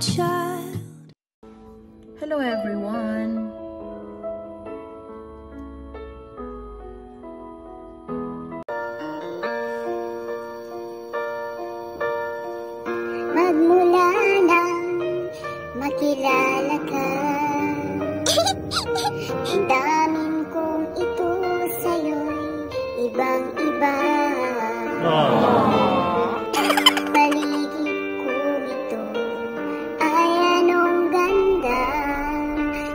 child. Hello everyone! Magmula nang makilala ka, ang damin kong ito sa'yo'y ibang-iba. Paligid kong ito ay anong ganda.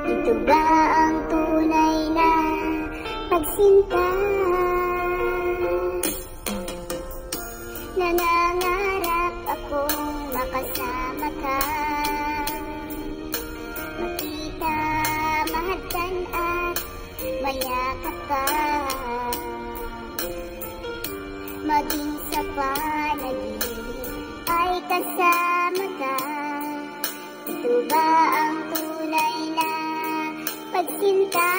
Ito ba ang tunay na pagsinta? Nangangarap akong makasama ka, makita, mahagkan at mayakap ka, maging sa panaginip ay kasama ka. Ito ba ang tunay na pagsinta?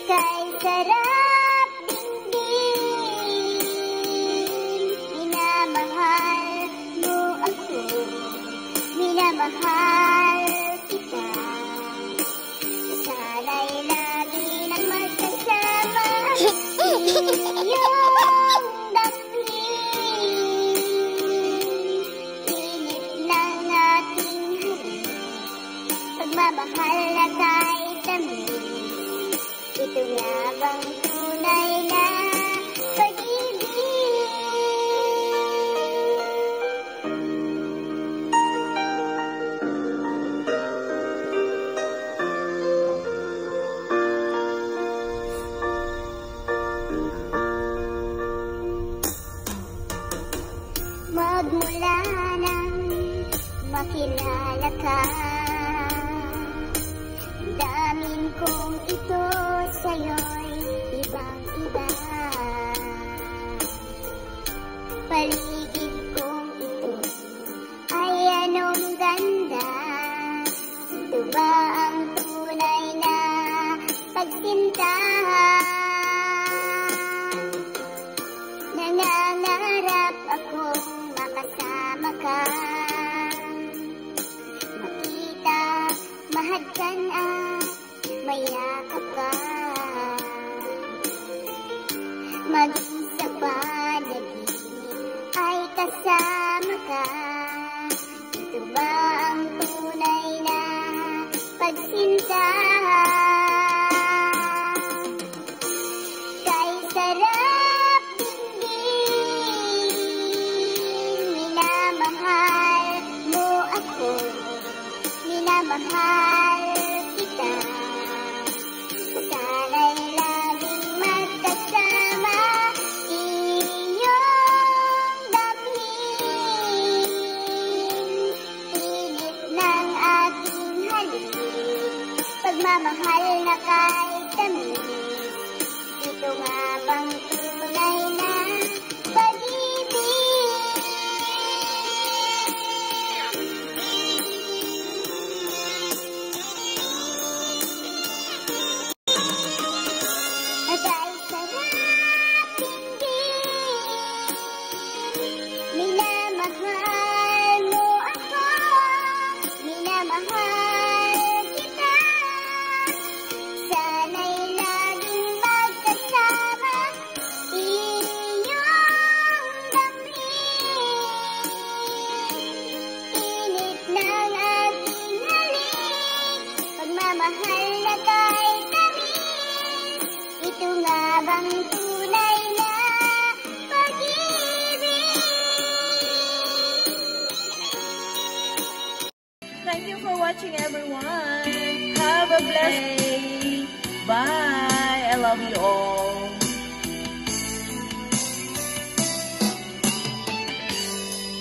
Kay sarap dinggin, minamahal mo ako, minamahal kita. Sana'y lagi nang magkasama, iyong damhin, init ng ating halik, pagmamahal na kahit tamis. Ito nga bang tunay na pag-ibig? Magmula nang makilala ka, damin kong ito sa'yo'y ibang-iba. Paligid kong ito ay anong ganda. Ito ba ang tunay na pagsinta? Nangangarap akong makasama ka, makita, mahagkan at mayakap ka, maging sa panaginip ay kasama ka. Ito ba ang tunay na pagsinta? Kay sarap dinggin, minamahal mo ako, minamahal kita. Sana'y laging magkasama, iyong damhin, init ng ating halik, pagmamahal na kahit tamis. Ito nga bang tunay na pag-ibig? Kay sarap dinggin, minamahal mo ako, minamahal kita. Sana'y laging magkasama, iyong damhin, init ng ating halik, pagmamahal na kahit tamis. Ito nga bang tunay na pag-ibig? Thank you for watching everyone! Have a blessed day! Bye! I love you all!